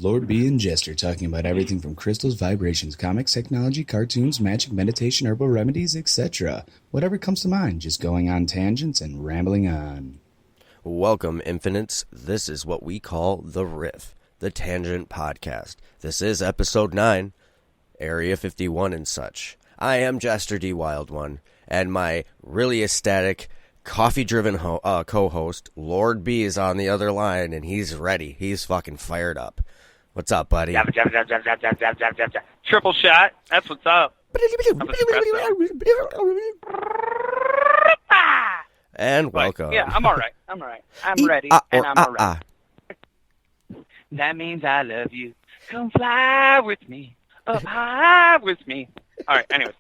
Lord B and Jester talking about everything from crystals, vibrations, comics, technology, cartoons, magic, meditation, herbal remedies, etc. Whatever comes to mind, just going on tangents and rambling on. Welcome, Infinites. This is what we call The Riff, the Tangent Podcast. This is Episode 9, Area 51 and such. I am Jester D. Wild One, and my really ecstatic, coffee-driven co-host, Lord B, is on the other line, and he's ready. He's fucking fired up. What's up, buddy? Triple shot. That's what's up. And welcome. Yeah, I'm all right. I'm ready, and I'm all right. That means I love you. Come fly with me, up high with me. All right, anyways.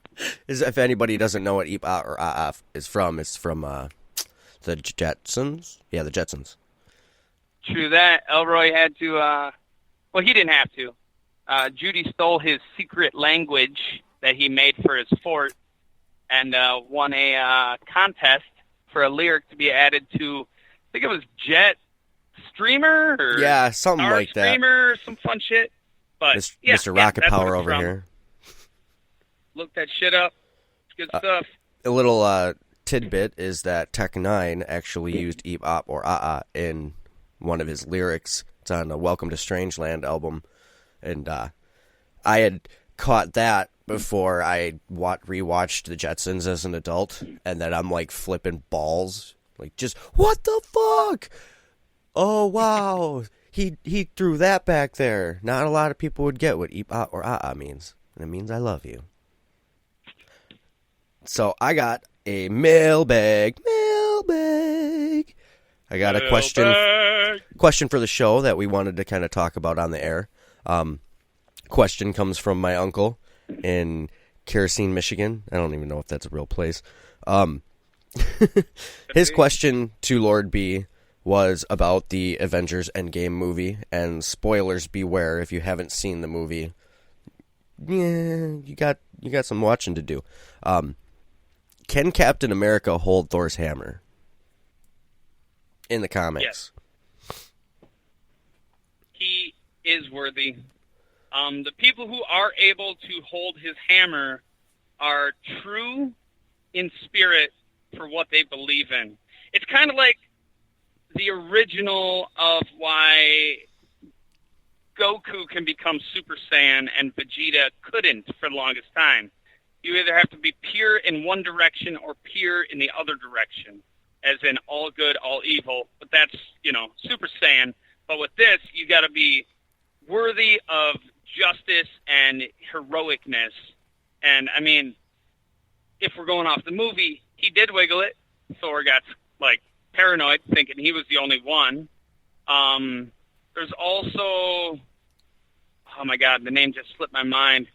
If anybody doesn't know what Eep or is from, it's from the Jetsons. Yeah, the Jetsons. True that. Elroy had to, well, he didn't have to. Judy stole his secret language that he made for his fort and won a contest for a lyric to be added to, I think it was Jet Streamer or yeah, something Star like that. Streamer, some fun shit. But Mr. Rocket Power over here. Look that shit up. It's good stuff. A little tidbit is that Tech 9 actually used Eep Op or in one of his lyrics. It's on the Welcome to Strangeland album. And I had caught that before I rewatched the Jetsons as an adult. And then I'm like flipping balls. Like, just, what the fuck? Oh, wow. He threw that back there. Not a lot of people would get what Eep or means. And it means I love you. So I got a mailbag. I got a question for the show that we wanted to kind of talk about on the air. Question comes from my uncle in Kerosene, Michigan. I don't even know if that's a real place. His question to Lord B was about the Avengers Endgame movie, and spoilers beware if you haven't seen the movie. Yeah, you got some watching to do. Can Captain America hold Thor's hammer in the comics? Yes. He is worthy. The people who are able to hold his hammer are true in spirit for what they believe in. It's kind of like the original of why Goku can become Super Saiyan and Vegeta couldn't for the longest time. You either have to be pure in one direction or pure in the other direction, as in all good, all evil. But that's, Super Saiyan. But with this, you got to be worthy of justice and heroicness. And, I mean, if we're going off the movie, he did wiggle it. Thor got, paranoid, thinking he was the only one. There's also, oh my God, the name just slipped my mind.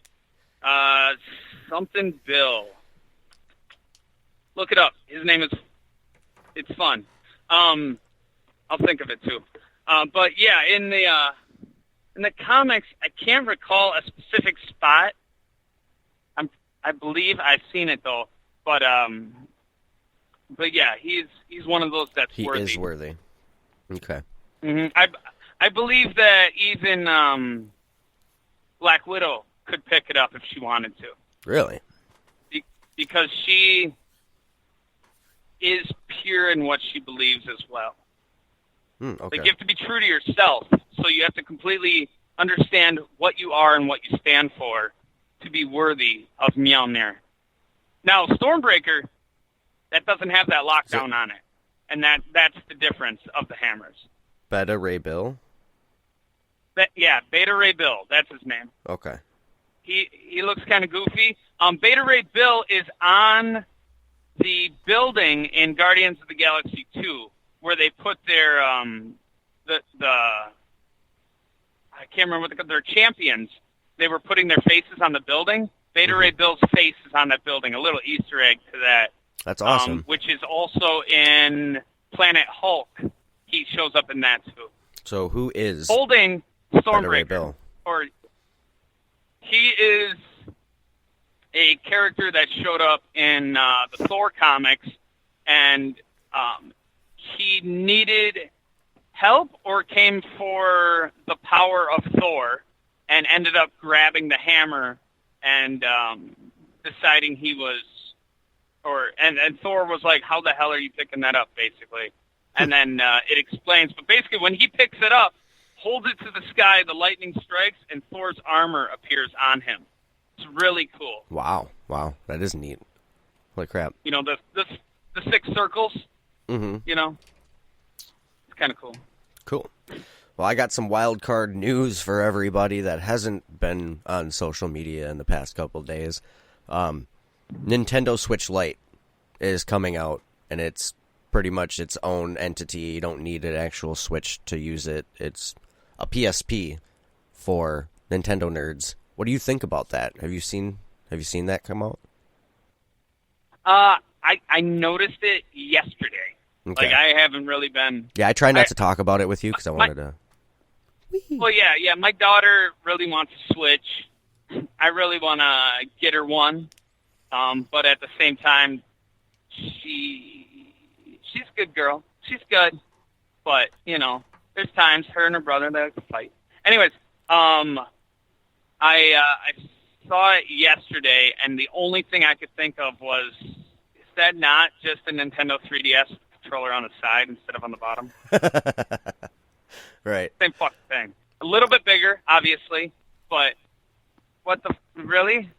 Something Bill. Look it up. His name is, it's fun. I'll think of it too. But yeah, in the comics, I can't recall a specific spot. I believe I've seen it though. But yeah, he's one of those that's worthy. He is worthy. Okay. Mm-hmm. I believe that even Black Widow could pick it up if she wanted to. Really? Because she is pure in what she believes as well. Okay. Like, you have to be true to yourself, so you have to completely understand what you are and what you stand for to be worthy of Mjolnir. Now, Stormbreaker, that doesn't have that lockdown on it, and that's the difference of the hammers. Beta Ray Bill? Beta Ray Bill, that's his name. Okay. He looks kind of goofy. Beta Ray Bill is on the building in Guardians of the Galaxy 2 where they put their I can't remember what their champions. They were putting their faces on the building. Beta Ray Bill's face is on that building. A little Easter egg to that. That's awesome. Which is also in Planet Hulk. He shows up in that too. So who is holding Stormbreaker? Beta Ray Bill? He is a character that showed up in the Thor comics, and he needed help or came for the power of Thor and ended up grabbing the hammer and deciding he was, and Thor was like, how the hell are you picking that up, basically? And then it explains, but basically when he picks it up, holds it to the sky, the lightning strikes, and Thor's armor appears on him. It's really cool. Wow, that is neat. Holy crap. You know, the 6 circles, you know, it's kind of cool. Cool. Well, I got some wild card news for everybody that hasn't been on social media in the past couple of days. Nintendo Switch Lite is coming out, and it's pretty much its own entity. You don't need an actual Switch to use it. It's a PSP for Nintendo nerds. What do you think about that? Have you seen that come out? I noticed it yesterday. Okay. Like, I haven't really been... Yeah, I try not to talk about it with you because I wanted to... Well, yeah, my daughter really wants a Switch. I really want to get her one. But at the same time, she's a good girl. She's good. But, you know, there's times her and her brother, they like to fight. Anyways, I saw it yesterday, and the only thing I could think of was, is that not just a Nintendo 3DS controller on the side instead of on the bottom? Right. Same fucking thing. A little bit bigger, obviously, but what the... Really?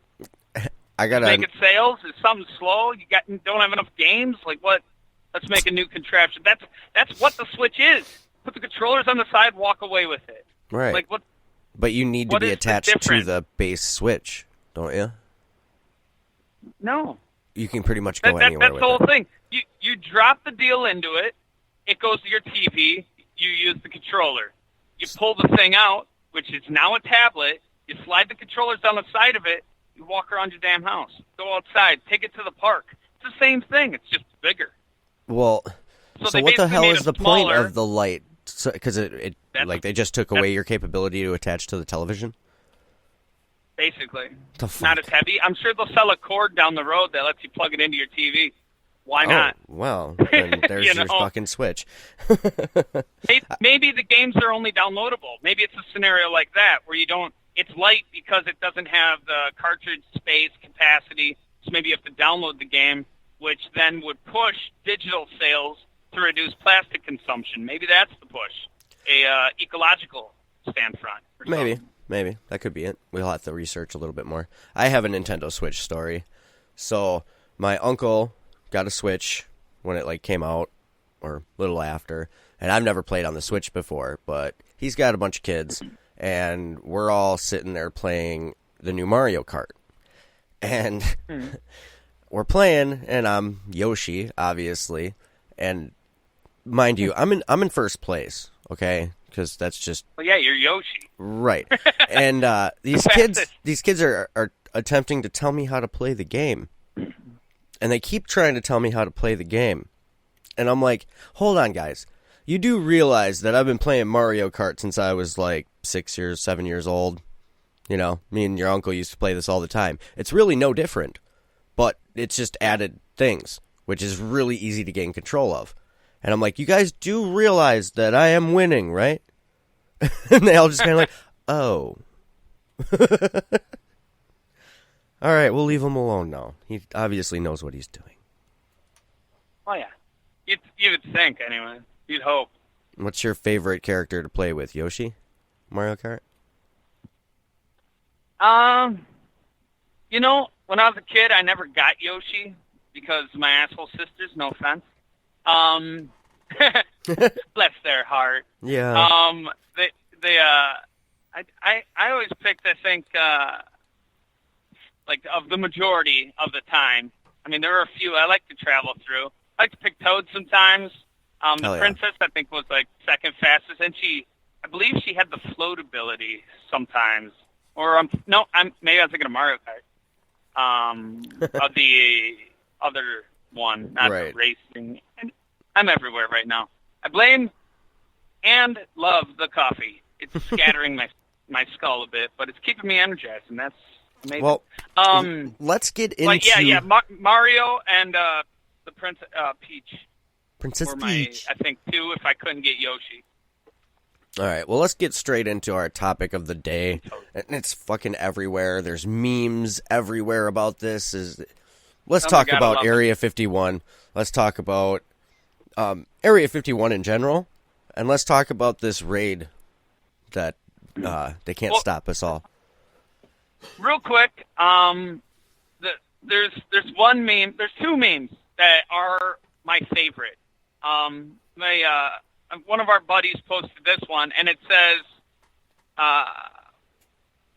I got Making sales? Is something slow? Don't have enough games? Like, what? Let's make a new contraption. That's what the Switch is. Put the controllers on the side, walk away with it. Right. Like, what? But you need to be attached to the base Switch, don't you? No. You can pretty much go anywhere that's with the whole it. thing. You drop the deal into it. It goes to your TV. You use the controller. You pull the thing out, which is now a tablet. You slide the controllers down the side of it. You walk around your damn house. Go outside. Take it to the park. It's the same thing. It's just bigger. Well, so what the hell is the point of the light? Because they just took away your capability to attach to the television? Basically. The fuck? Not as heavy. I'm sure they'll sell a cord down the road that lets you plug it into your TV. Why not? Well, then there's your fucking Switch. Maybe the games are only downloadable. Maybe it's a scenario like that where it's light because it doesn't have the cartridge space capacity, so maybe you have to download the game, which then would push digital sales to reduce plastic consumption. Maybe that's the push. A ecological stand front. Maybe. That could be it. We'll have to research a little bit more. I have a Nintendo Switch story. So, my uncle got a Switch when it came out, or a little after, and I've never played on the Switch before, but he's got a bunch of kids, and we're all sitting there playing the new Mario Kart. And we're playing, and I'm Yoshi, obviously, and mind you, I'm in first place, okay? Because that's just... Well, yeah, you're Yoshi. Right. And these kids are attempting to tell me how to play the game. And they keep trying to tell me how to play the game. And I'm like, hold on, guys. You do realize that I've been playing Mario Kart since I was 7 years old. You know, me and your uncle used to play this all the time. It's really no different. But it's just added things, which is really easy to gain control of. And I'm like, you guys do realize that I am winning, right? And they all just kind of oh. All right, we'll leave him alone now. He obviously knows what he's doing. Oh, yeah. You would think, anyway. You'd hope. What's your favorite character to play with, Yoshi? Mario Kart? You know, when I was a kid, I never got Yoshi because my asshole sisters, no offense. Bless their heart. Yeah. I always picked, I think, of the majority of the time. I mean, there were a few I like to travel through. I like to pick Toad sometimes. The princess, I think, was second fastest, and I believe she had the float ability sometimes. Or maybe I was thinking of Mario Kart. Of the other one, not the racing. And I'm everywhere right now. I blame and love the coffee. It's scattering my skull a bit, but it's keeping me energized, and that's amazing. Well, let's get into... Mario and the Princess Peach. Princess were Peach. I think, two if I couldn't get Yoshi. All right, well, let's get straight into our topic of the day. And it's fucking everywhere. There's memes everywhere about this. Let's talk about Area 51. Let's talk about Area 51 in general. And let's talk about this raid that they can't stop us all. Real quick, there's one meme. There's two memes that are my favorite. One of our buddies posted this one, and it says,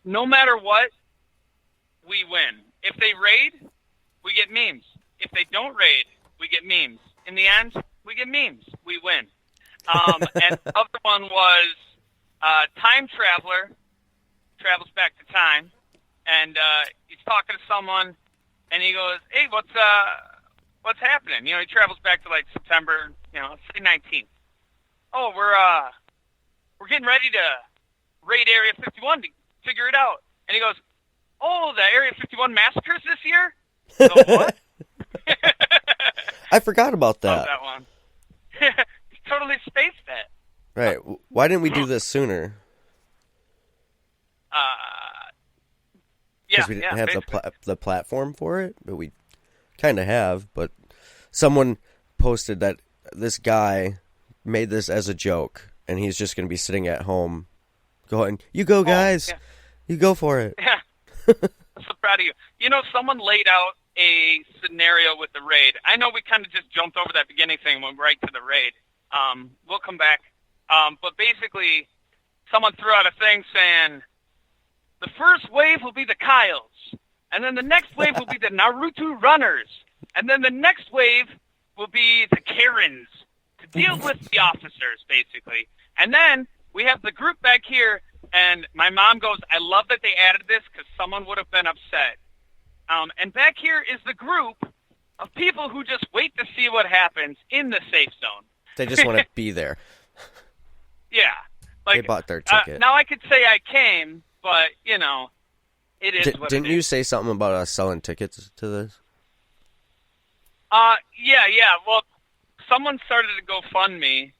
no matter what, we win. If they raid, we get memes. If they don't raid, we get memes. In the end, we get memes. We win. And the other one was time traveler travels back to time, and he's talking to someone, and he goes, "Hey, what's happening?" You know, he travels back to like September, let's say 19th. Oh, we're getting ready to raid Area 51 to figure it out. And he goes, "Oh, the Area 51 massacres this year?" So what? I forgot about that. Love that one. Totally spaced that. Right. Why didn't we do this sooner? Because we didn't have the platform for it, but we kind of have. But someone posted that this guy made this as a joke, and he's just going to be sitting at home going, "You go, guys. Yeah. You go for it." Yeah. I'm so proud of you. You know, someone laid out a scenario with the raid. I know we kind of just jumped over that beginning thing and went right to the raid. We'll come back. But basically, someone threw out a thing saying, the first wave will be the Kyles, and then the next wave will be the Naruto runners, and then the next wave will be the Karens to deal with the officers, basically. And then we have the group back here, and my mom goes, "I love that they added this because someone would have been upset." And back here is the group of people who just wait to see what happens in the safe zone. They just want to be there. Yeah. Like, they bought their ticket. Now I could say I came, but, it is what Didn't it is. you say something about us selling tickets to this? Yeah. Well, someone started a GoFundMe,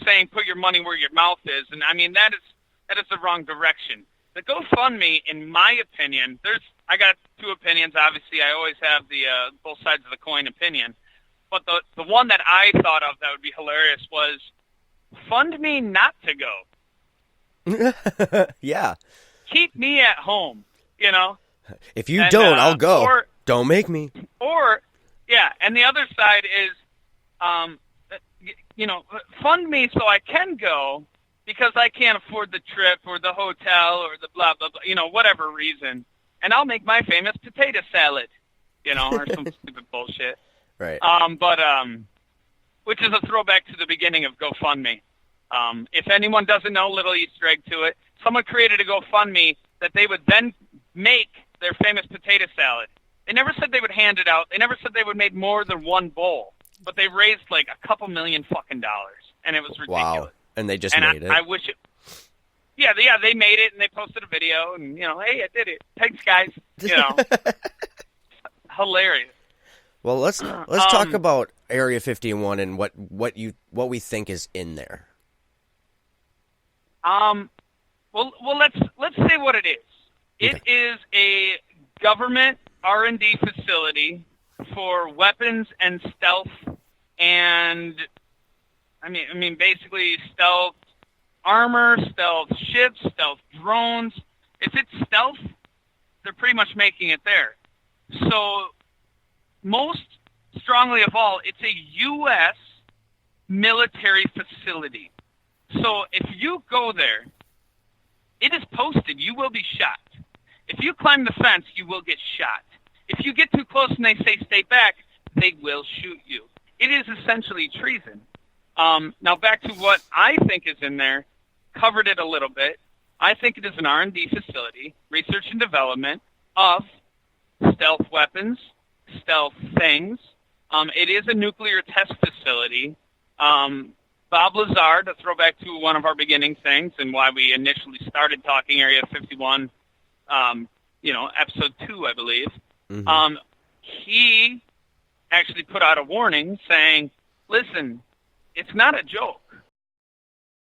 saying put your money where your mouth is. And, I mean, that is the wrong direction. The GoFundMe, in my opinion, I got two opinions. Obviously, I always have the both sides of the coin opinion. But the one that I thought of that would be hilarious was fund me not to go. Yeah. Keep me at home, If you don't, I'll go. Or, don't make me. Or, yeah, and the other side is, fund me so I can go because I can't afford the trip or the hotel or the blah, blah, blah, whatever reason. And I'll make my famous potato salad, or some stupid bullshit. Right. Which is a throwback to the beginning of GoFundMe. If anyone doesn't know, little Easter egg to it, someone created a GoFundMe that they would then make their famous potato salad. They never said they would hand it out. They never said they would make more than one bowl. But they raised like a couple $1 million, and it was ridiculous. Wow. And they just made it. I wish it. Yeah, they made it, and they posted a video, and, hey, I did it. Thanks, guys. Hilarious. Well, let's talk about Area 51 and what we think is in there. Well, let's say what it is. It is a government R&D facility for weapons and stealth, and I mean basically stealth armor, stealth ships, stealth drones. If it's stealth, they're pretty much making it there. So most strongly of all, it's a U.S. military facility. So if you go there, it is posted, you will be shot. If you climb the fence, you will get shot. If you get too close and they say stay back, they will shoot you. It is essentially treason. Now back to what I think is in there, covered it a little bit. I think it is an R&D facility, research and development of stealth weapons, stealth things. It is a nuclear test facility. Bob Lazar, to throw back to one of our beginning things and why we initially started talking Area 51, episode 2, I believe, he actually put out a warning saying, listen, it's not a joke.